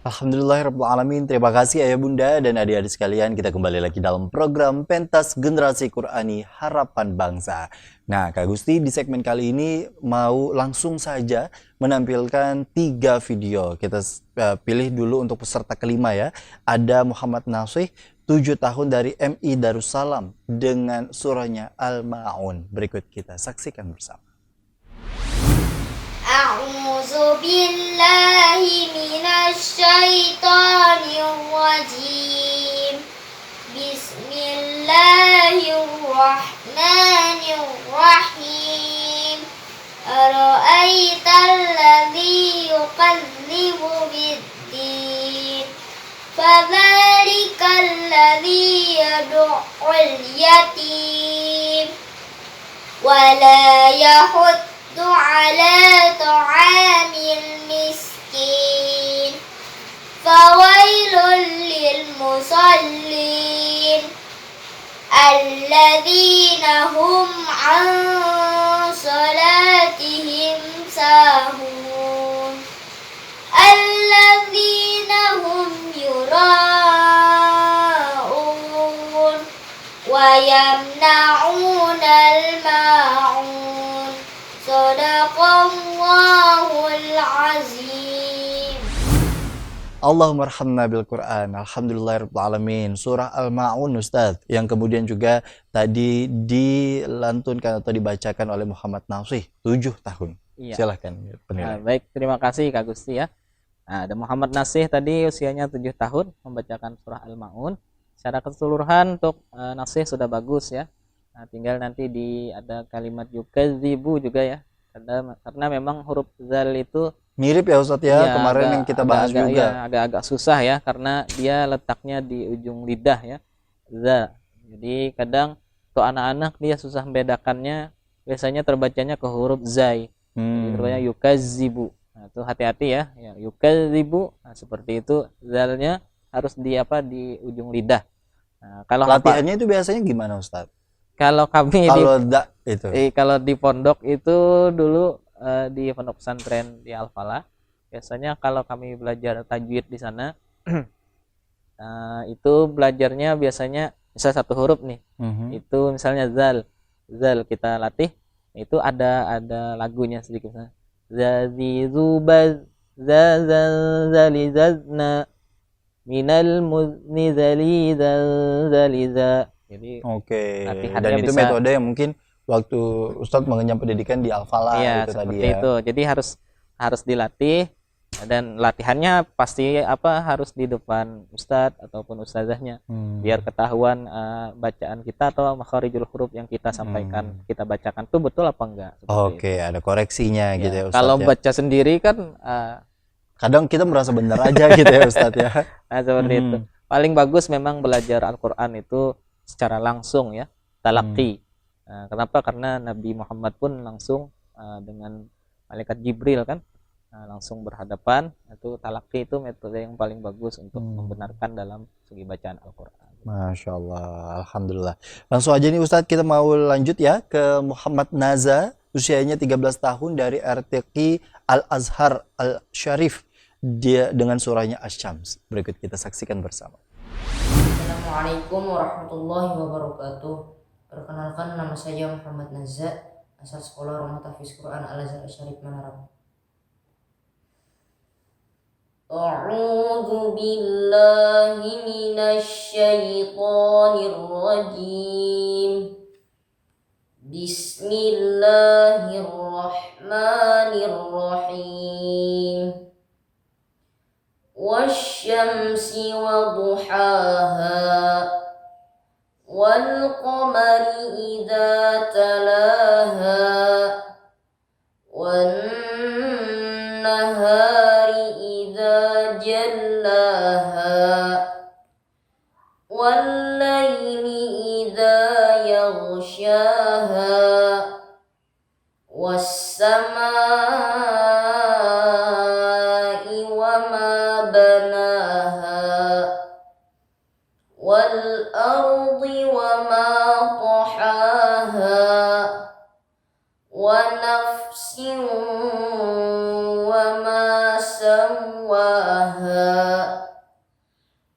Alhamdulillahirrahmanirrahim. Terima kasih ayah bunda dan adik-adik sekalian. Kita kembali lagi dalam program Pentas Generasi Qur'ani Harapan Bangsa. Nah Kak Gusti, di segmen kali ini mau langsung saja menampilkan 3 video. Kita pilih dulu untuk peserta kelima ya. Ada Muhammad Nasih, 7 tahun dari MI Darussalam dengan surahnya Al-Ma'un. Berikut kita saksikan bersama. أعوذ بالله من الشيطان الرجيم بسم الله الرحمن الرحيم أرأيت الذي يكذب بالدين فذلك الذي يدع اليتيم ولا يحض على طعام المسكين فويل للمصلين الذين هم عن صلاتهم ساهون الذين هم يراءون ويمنعون الماعون Sadaqallahul azim. Allahumma arhamna bil Quran. Alhamdulillahirrahmanirrahim. Surah Al-Ma'un Ustadz, yang kemudian juga tadi dilantunkan atau dibacakan oleh Muhammad Nasih, 7 tahun. Iya. Silahkan Nah, penilaian. baik, terima kasih Kak Gusti ya. Nah, ada Muhammad Nasih tadi usianya 7 tahun membacakan surah Al-Ma'un. Secara keseluruhan untuk Nasih sudah bagus ya. Nah, tinggal nanti ada kalimat yukadzibu juga ya. Karena memang huruf zal itu Mirip ya Ustadz ya, kemarin yang kita bahas agak, juga. Ya, agak-agak susah ya, karena dia letaknya di ujung lidah ya. Za. Jadi kadang Untuk anak-anak dia susah membedakannya, biasanya terbacanya ke huruf zai. Jadi terbacanya yukazibu. Nah, itu hati-hati ya. Ya, yukazibu. Nah, seperti itu zalnya harus di ujung lidah. Nah, kalau Latihannya itu biasanya gimana Ustadz? kalau kami Kalau itu. kalau di pondok itu dulu di pondok pesantren di Al-Falah, biasanya kalau kami belajar tajwid di sana itu belajarnya biasanya misal satu huruf nih. Itu misalnya zal kita latih, itu ada lagunya sedikit, misalnya zazizubaz zazalizazna minal muzni zalizaliza. Jadi Dan latihannya itu bisa, metode yang mungkin waktu Ustadz mengenyam pendidikan di Al-Falah iya, itu tadi seperti ya. itu. Jadi harus dilatih, dan latihannya pasti harus di depan ustadz ataupun ustazahnya, biar ketahuan bacaan kita atau makharijul huruf yang kita sampaikan, kita bacakan tuh betul apa enggak. Seperti itu. Ada koreksinya gitu ya Ustadz Kalau ya. baca sendiri kan Kadang kita merasa benar aja gitu ya Ustadz ya. nah, seperti itu. Paling bagus memang belajar Al-Qur'an itu secara langsung ya, talaqi. Kenapa? Karena Nabi Muhammad pun langsung dengan malaikat Jibril kan, langsung berhadapan. Itu talaqi itu metode yang paling bagus untuk membenarkan dalam segi bacaan Al-Qur'an. Masya Allah, Alhamdulillah. Langsung aja nih Ustadz, kita mau lanjut ya ke Muhammad Naza, usianya 13 tahun dari RTQ Al-Azhar Al-Syarif, dia dengan surahnya Asy-Syams. Berikut kita saksikan bersama. Assalamualaikum warahmatullahi wabarakatuh. Perkenalkan, nama saya Muhammad Naza, asal sekolah Rumah Tahfiz Quran Al-Azhar Syarif Manaram. A'udzu billahi minasy syaithanir rajim. Bismillahirrahmanirrahim. Wasyamsi wa duhaha wal qamari idza talaha wan nahari idza jallaha wal laili idza yaghshaha was samaa'i wa ma banaha wal ardi wa ma tahaha wa nafsin wa ma sawaha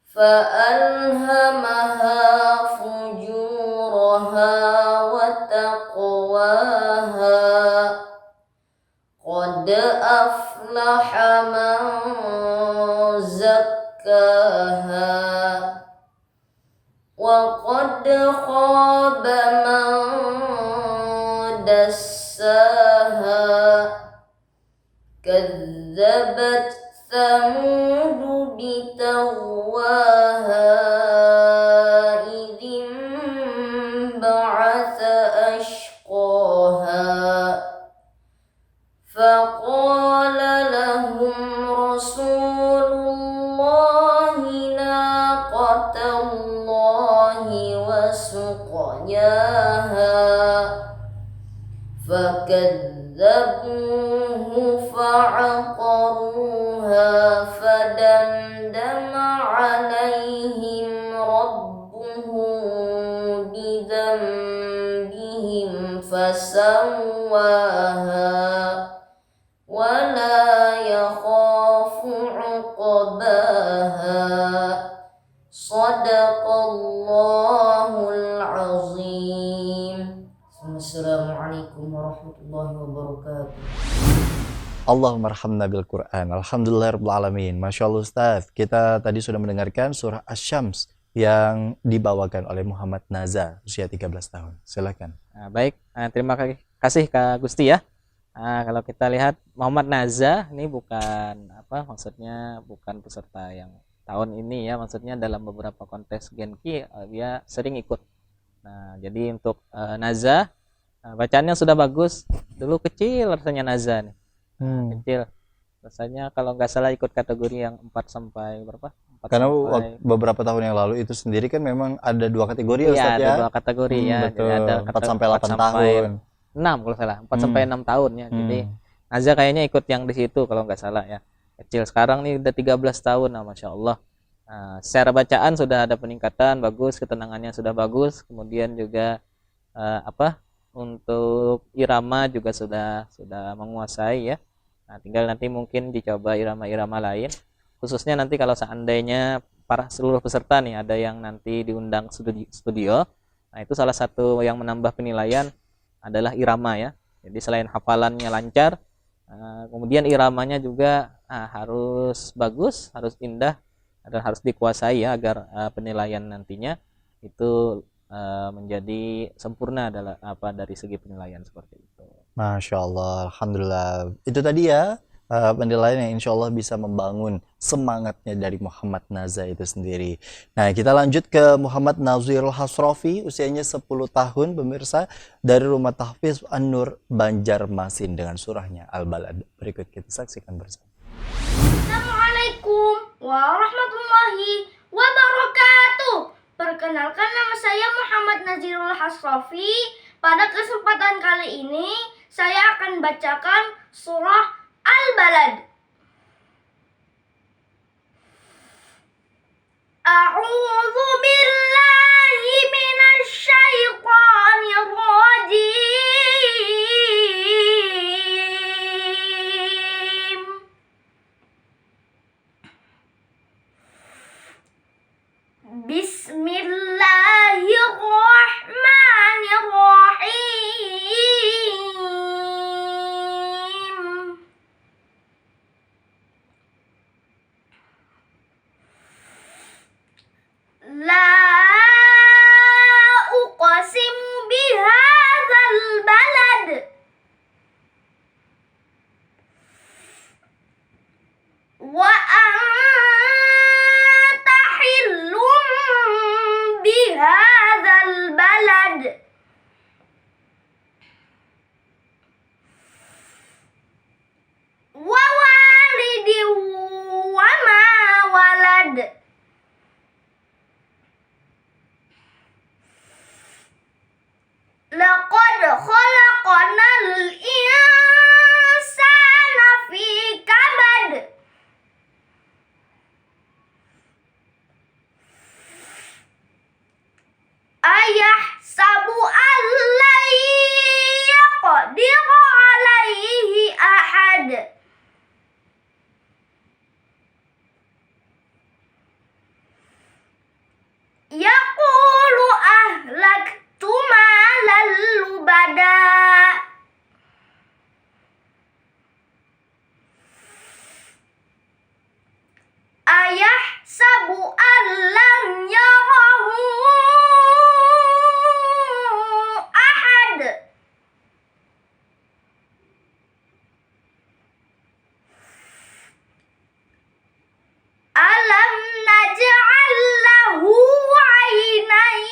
fa alhamaha fujuraha wa taqwaha qad aflaha man zakkaha wa qad khaba man dassaha kadzabat thamud bitagwaha idzin ba'atha ashqaha faqala lahum rasulullahi naqatallahi wa suqyaha fakadzabuhu fa'aqaruha fadamdama 'alaihim rabbuhum bidzambihim fasawwaha wa la yakhafu 'uqbaha. Shadaqallahul azim. Assalamualaikum warahmatullahi wabarakatuh. Allahumma arhamna bil Quran. Alhamdulillahirabbil alamin. Masya Allah Ustaz, kita tadi sudah mendengarkan surah Asy-Syams yang dibawakan oleh Muhammad Naza, usia 13 tahun. Silakan. Nah, baik, terima kasih Kak Gusti ya. Kalau kita lihat Muhammad Naza ini maksudnya bukan peserta yang tahun ini ya, maksudnya dalam beberapa kontes Genki dia sering ikut. Nah, jadi untuk Naza bacaannya sudah bagus. Dulu kecil rasanya Naza nih. Kecil. Rasanya kalau nggak salah ikut kategori yang 4 sampai berapa? 4 Karena sampai beberapa tahun yang lalu itu sendiri kan memang ada 2 kategori ya iya, Ustadz ada ya. 2 kategori ya. Betul. Jadi ada 4 sampai 8 tahun. 6 kalau salah, 4 sampai 6 tahun ya. Jadi Naza kayaknya ikut yang di situ kalau nggak salah ya. Kecil, sekarang nih udah 13 tahun, nah Masya Allah. Secara bacaan sudah ada peningkatan, bagus, ketenangannya sudah bagus, kemudian juga untuk irama juga sudah menguasai ya. Nah, tinggal nanti mungkin dicoba irama-irama lain, khususnya nanti kalau seandainya para seluruh peserta nih ada yang nanti diundang studio. Nah, itu salah satu yang menambah penilaian adalah irama ya. Jadi selain hafalannya lancar, kemudian iramanya juga harus bagus, harus indah, dan harus dikuasai ya agar penilaian nantinya itu menjadi sempurna adalah dari segi penilaian seperti itu. Masya Allah, Alhamdulillah. Itu tadi ya penilaian yang insya Allah bisa membangun semangatnya dari Muhammad Naza itu sendiri. Nah, kita lanjut ke Muhammad Nazirul Hasrofi, usianya 10 tahun pemirsa, dari Rumah Tahfiz An-Nur Banjarmasin dengan surahnya Al-Balad. Berikut kita saksikan bersama. Assalamualaikum warahmatullahi wabarakatuh. Perkenalkan, nama saya Muhammad Nazirul Hasrofi. Pada kesempatan kali ini saya akan bacakan surah Al-Balad. A'udzu billahi minasy syaithanir rajim. Bismillahirrahmanirrahim. La uqsimu bihadzal balad. Wa anta hillum bihadzal balad. Wa walidin wa ma walad. Laqad khalaqnal insana fi kabad. Ayahsabu an lan yaqdira alaihi ahad. Yaqulu ahlaktu malan lubada. Ayahsabu an lam yarahu ahad. Alam naj'al lahu 'ainain.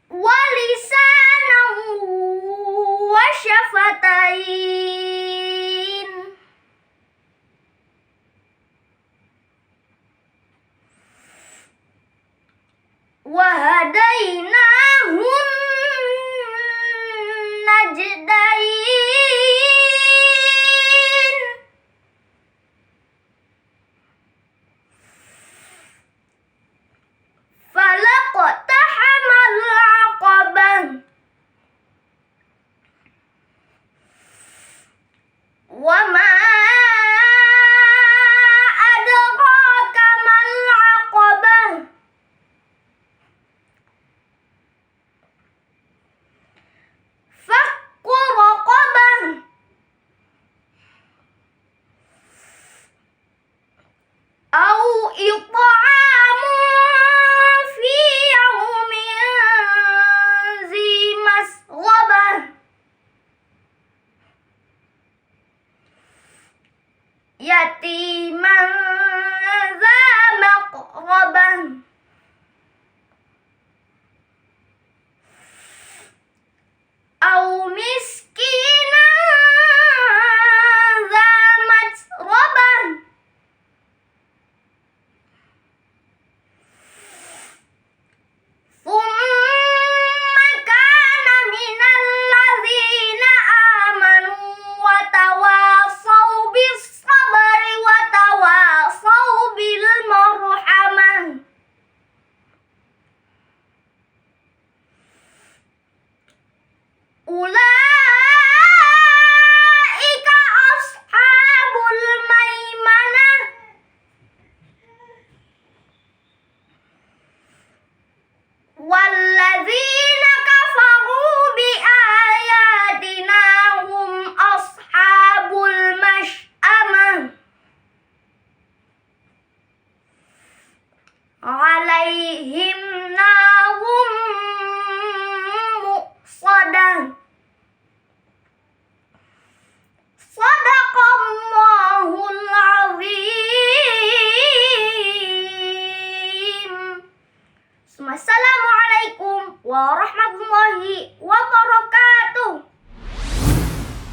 Wa lisanan wa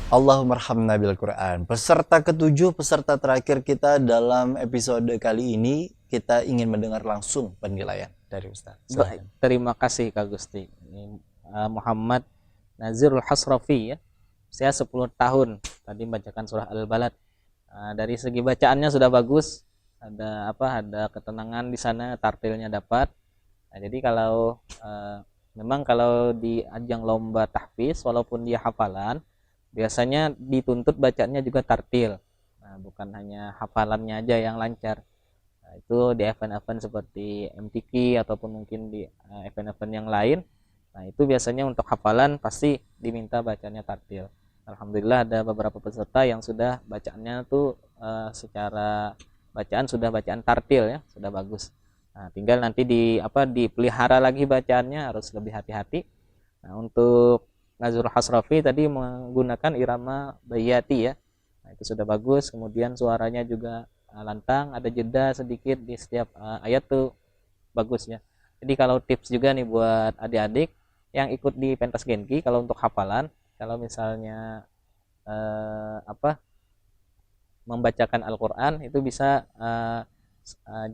Allahumma arhamna bil Quran. Peserta ketujuh, peserta terakhir kita dalam episode kali ini, kita ingin mendengar langsung penilaian dari Ustaz. Baik, terima kasih Kak Gusti. Ini Muhammad Nazirul Hasrafi ya. Saya 10 tahun tadi membacakan surah Al-Balad. Dari segi bacaannya sudah bagus. Ada ketenangan di sana, tartilnya dapat. Jadi kalau memang kalau di ajang lomba tahfiz walaupun dia hafalan, biasanya dituntut bacanya juga tartil. Bukan hanya hafalannya aja yang lancar. Itu di event-event seperti MTQ ataupun mungkin di event-event yang lain. Itu biasanya untuk hafalan pasti diminta bacanya tartil. Alhamdulillah ada beberapa peserta yang sudah bacaannya tuh secara bacaan sudah bacaan tartil ya, sudah bagus. Tinggal nanti dipelihara lagi bacaannya, harus lebih hati-hati. Untuk Nazirul Hasrafi tadi menggunakan irama bayati ya. Itu sudah bagus, kemudian suaranya juga lantang, ada jeda sedikit di setiap ayat tuh bagus ya. Jadi kalau tips juga nih buat adik-adik yang ikut di pentas Genki, kalau untuk hafalan, kalau misalnya membacakan Al-Quran itu bisa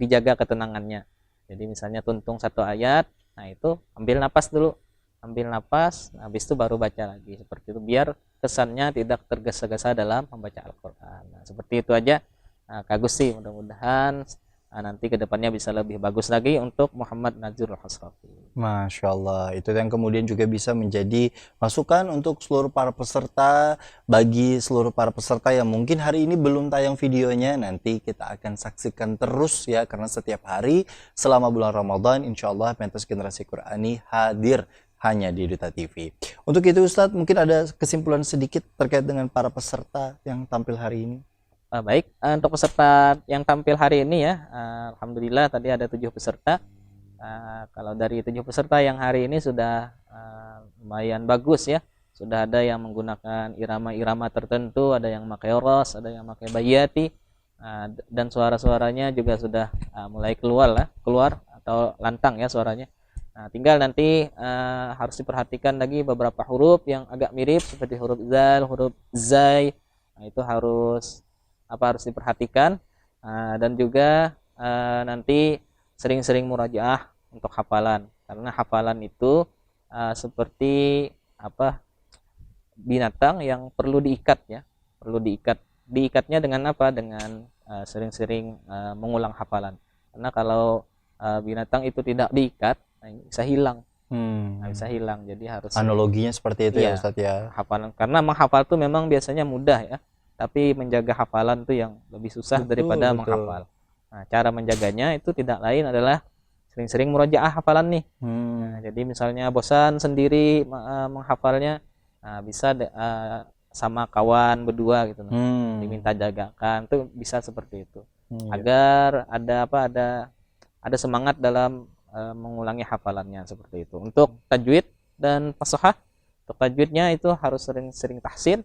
dijaga ketenangannya. Jadi misalnya tuntung satu ayat, nah itu ambil napas dulu, habis itu baru baca lagi, seperti itu biar kesannya tidak tergesa-gesa dalam membaca Al-Quran. Seperti itu aja Kak Gusti, mudah-mudahan nanti kedepannya bisa lebih bagus lagi untuk Muhammad Nazirul Hasrafi. Masya Allah, itu yang kemudian juga bisa menjadi masukan untuk seluruh para peserta. Bagi seluruh para peserta yang mungkin hari ini belum tayang videonya, nanti kita akan saksikan terus ya, karena setiap hari selama bulan Ramadan insya Allah pentas generasi Qurani hadir hanya di Duta TV. Untuk itu Ustadz, mungkin ada kesimpulan sedikit terkait dengan para peserta yang tampil hari ini. Baik, untuk peserta yang tampil hari ini ya, alhamdulillah tadi ada 7 peserta. Kalau dari 7 peserta yang hari ini sudah lumayan bagus ya. Sudah ada yang menggunakan irama-irama tertentu, ada yang pakai ros, ada yang pakai bayati, dan suara-suaranya juga sudah mulai keluar atau lantang ya suaranya. Tinggal nanti harus diperhatikan lagi beberapa huruf yang agak mirip seperti huruf zal, huruf zai. Itu harus diperhatikan, dan juga nanti sering-sering murajaah untuk hafalan, karena hafalan itu seperti binatang yang perlu diikat ya, diikatnya dengan dengan sering-sering mengulang hafalan, karena kalau binatang itu tidak diikat bisa hilang. Bisa hilang, jadi harus analoginya seperti itu ya Ustadz ya, hafalan, karena menghafal itu memang biasanya mudah ya, tapi menjaga hafalan itu yang lebih susah daripada menghafal. Cara menjaganya itu tidak lain adalah sering-sering murojaah hafalan nih. Jadi misalnya bosan sendiri menghafalnya, bisa sama kawan berdua gitu, diminta jagakan, tuh bisa seperti itu, agar ada semangat dalam mengulangi hafalannya seperti itu. Untuk tajwid dan fasahah, untuk tajwidnya itu harus sering-sering tahsin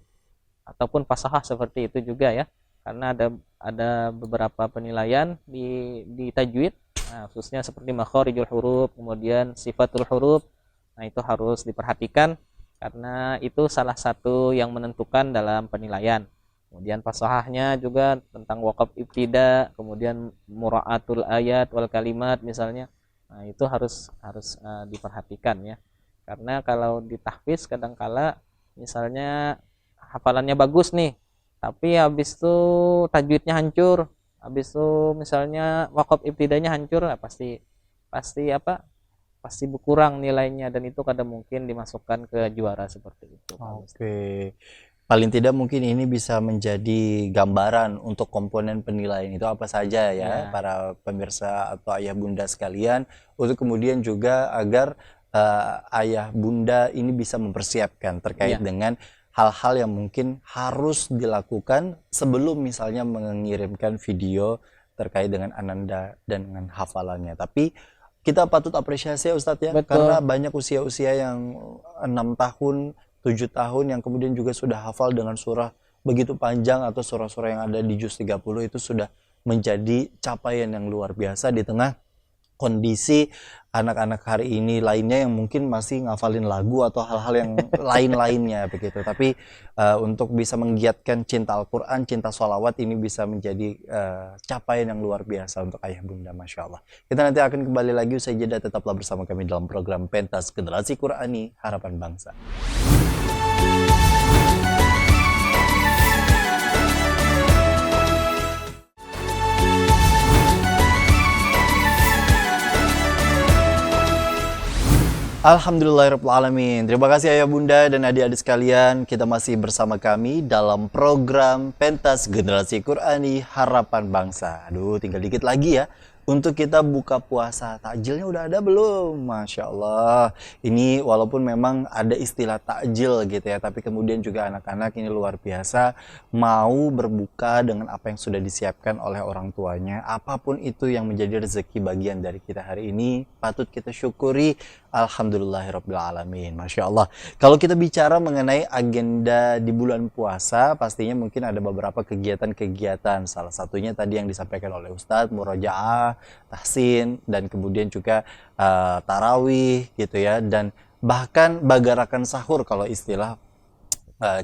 ataupun fasahah seperti itu juga ya, karena ada beberapa penilaian di tajwid, khususnya seperti makharijul huruf, kemudian sifatul huruf. Itu harus diperhatikan karena itu salah satu yang menentukan dalam penilaian. Kemudian fasahahnya juga tentang waqaf ibtida, kemudian mura'atul ayat wal kalimat misalnya. Itu harus diperhatikan ya, karena kalau di tahfiz kadangkala misalnya hafalannya bagus nih, tapi habis itu tajwidnya hancur, habis itu misalnya waqaf ibtidanya hancur, pasti berkurang nilainya, dan itu kadang mungkin dimasukkan ke juara seperti itu. Oke. Paling tidak mungkin ini bisa menjadi gambaran untuk komponen penilaian itu apa saja ya, para pemirsa atau ayah bunda sekalian, untuk kemudian juga agar ayah bunda ini bisa mempersiapkan terkait dengan hal-hal yang mungkin harus dilakukan sebelum misalnya mengirimkan video terkait dengan ananda dan dengan hafalannya. Tapi kita patut apresiasi ya Ustadz ya. Betul. Karena banyak usia-usia yang 6 tahun, 7 tahun yang kemudian juga sudah hafal dengan surah begitu panjang, atau surah-surah yang ada di juz 30 itu sudah menjadi capaian yang luar biasa di tengah kondisi anak-anak hari ini lainnya yang mungkin masih ngafalin lagu atau hal-hal yang lain-lainnya begitu. Tapi untuk bisa menggiatkan cinta Al-Quran, cinta sholawat ini bisa menjadi capaian yang luar biasa untuk ayah bunda, Masya Allah. Kita nanti akan kembali lagi usai jeda, tetaplah bersama kami dalam program Pentas Generasi Qurani Harapan Bangsa. Alhamdulillahirrahmanirrahim. Terima kasih ayah bunda dan adik-adik sekalian. Kita masih bersama kami dalam program Pentas Generasi Qurani Harapan Bangsa. Aduh, tinggal dikit lagi ya untuk kita buka puasa. Takjilnya udah ada belum? Masya Allah. Ini walaupun memang ada istilah takjil gitu ya, tapi kemudian juga anak-anak ini luar biasa mau berbuka dengan apa yang sudah disiapkan oleh orang tuanya. Apapun itu yang menjadi rezeki bagian dari kita hari ini, patut kita syukuri. Alhamdulillahirrabbilalamin. Masya Allah. Kalau kita bicara mengenai agenda di bulan puasa, pastinya mungkin ada beberapa kegiatan-kegiatan. Salah satunya tadi yang disampaikan oleh Ustadz, murojaah, tahsin, dan kemudian juga tarawih gitu ya. Dan bahkan bagarakan sahur kalau istilah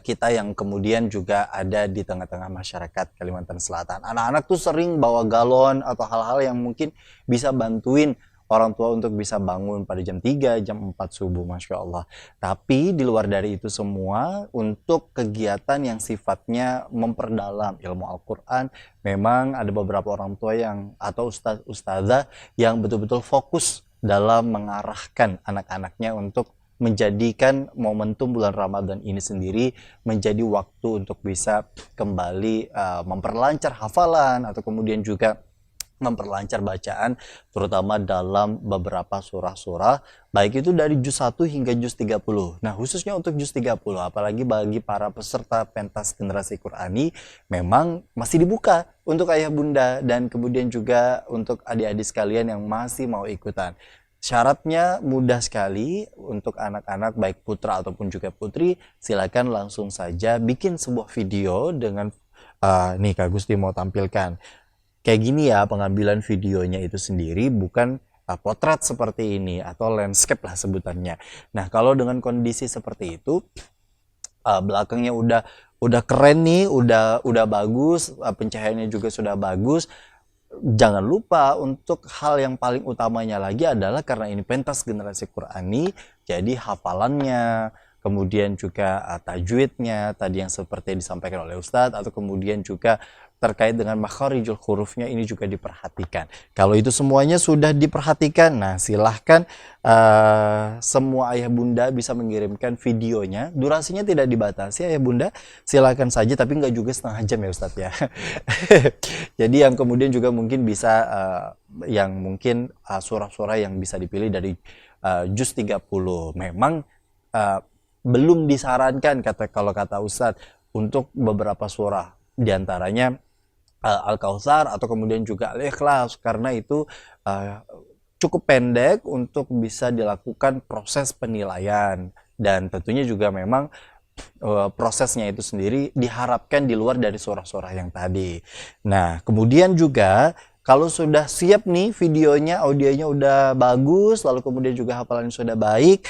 kita yang kemudian juga ada di tengah-tengah masyarakat Kalimantan Selatan. Anak-anak tuh sering bawa galon atau hal-hal yang mungkin bisa bantuin orang tua untuk bisa bangun pada jam 3, jam 4 subuh, Masya Allah. Tapi di luar dari itu semua, untuk kegiatan yang sifatnya memperdalam ilmu Al-Quran, memang ada beberapa orang tua yang atau ustazah yang betul-betul fokus dalam mengarahkan anak-anaknya untuk menjadikan momentum bulan Ramadan ini sendiri menjadi waktu untuk bisa kembali memperlancar hafalan atau kemudian juga memperlancar bacaan, terutama dalam beberapa surah-surah, baik itu dari juz 1 hingga juz 30. Nah, khususnya untuk juz 30, apalagi bagi para peserta Pentas Generasi Qurani, memang masih dibuka untuk ayah bunda dan kemudian juga untuk adik-adik sekalian yang masih mau ikutan. Syaratnya mudah sekali untuk anak-anak baik putra ataupun juga putri, silakan langsung saja bikin sebuah video dengan nih Kak Gusti mau tampilkan. Kayak gini ya pengambilan videonya itu sendiri, bukan potret seperti ini atau landscape lah sebutannya. Nah, kalau dengan kondisi seperti itu, belakangnya udah keren nih, udah bagus, pencahayaannya juga sudah bagus. Jangan lupa untuk hal yang paling utamanya lagi adalah karena ini Pentas Generasi Qurani, jadi hafalannya, kemudian juga tajwidnya tadi yang seperti disampaikan oleh Ustadz, atau kemudian juga terkait dengan makharijul hurufnya ini juga diperhatikan. Kalau itu semuanya sudah diperhatikan, nah silahkan semua ayah bunda bisa mengirimkan videonya. Durasinya tidak dibatasi ayah bunda, silahkan saja, tapi nggak juga setengah jam ya Ustadz ya. Jadi yang kemudian juga mungkin bisa yang mungkin surah-surah yang bisa dipilih dari juz 30. Memang belum disarankan kalau kata Ustadz untuk beberapa surah, diantaranya Al-Kautsar atau kemudian juga Al-Ikhlas, karena itu cukup pendek untuk bisa dilakukan proses penilaian, dan tentunya juga memang prosesnya itu sendiri diharapkan di luar dari surah-surah yang tadi. Nah, kemudian juga kalau sudah siap nih videonya, audionya udah bagus, lalu kemudian juga hafalannya sudah baik,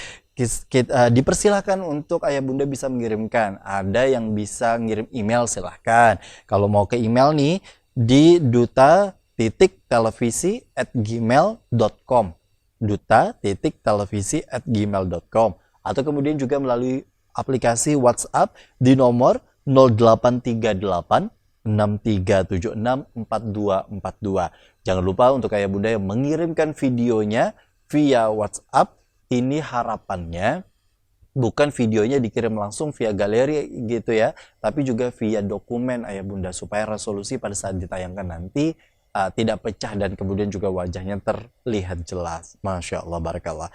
dipersilahkan untuk ayah bunda bisa mengirimkan. Ada yang bisa ngirim email, silahkan. Kalau mau ke email nih di duta.televisi@gmail.com, duta.televisi@gmail.com, atau kemudian juga melalui aplikasi WhatsApp di nomor 0838 6376 4242. Jangan lupa untuk ayah bunda yang mengirimkan videonya via WhatsApp. Ini harapannya bukan videonya dikirim langsung via galeri gitu ya, tapi juga via dokumen ayah bunda, supaya resolusi pada saat ditayangkan nanti tidak pecah dan kemudian juga wajahnya terlihat jelas. Masya Allah, barakallah.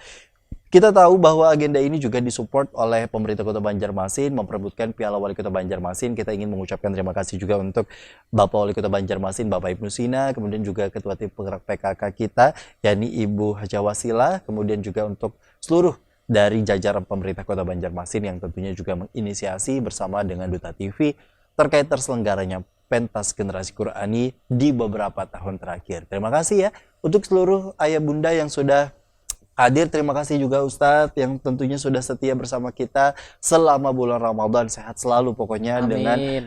Kita tahu bahwa agenda ini juga disupport oleh pemerintah Kota Banjarmasin, memperebutkan Piala Wali Kota Banjarmasin. Kita ingin mengucapkan terima kasih juga untuk Bapak Wali Kota Banjarmasin, Bapak Ibnu Sina, kemudian juga Ketua Tim Penggerak PKK kita, yakni Ibu Haja Wasilah, kemudian juga untuk seluruh dari jajaran pemerintah Kota Banjarmasin yang tentunya juga menginisiasi bersama dengan Duta TV terkait terselenggaranya Pentas Generasi Qurani di beberapa tahun terakhir. Terima kasih ya Untuk seluruh ayah bunda yang sudah hadir, terima kasih juga Ustadz yang tentunya sudah setia bersama kita selama bulan Ramadan. Sehat selalu pokoknya dengan Amin.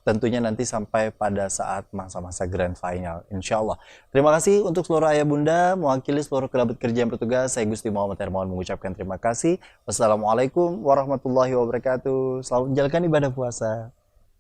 tentunya nanti sampai pada saat masa-masa grand final, insya Allah. Terima kasih untuk seluruh ayah bunda, mewakili seluruh kerabat kerja yang bertugas. Saya Gusti Muhammad Hermawan mengucapkan terima kasih. Wassalamualaikum warahmatullahi wabarakatuh. Selamat menjalankan ibadah puasa.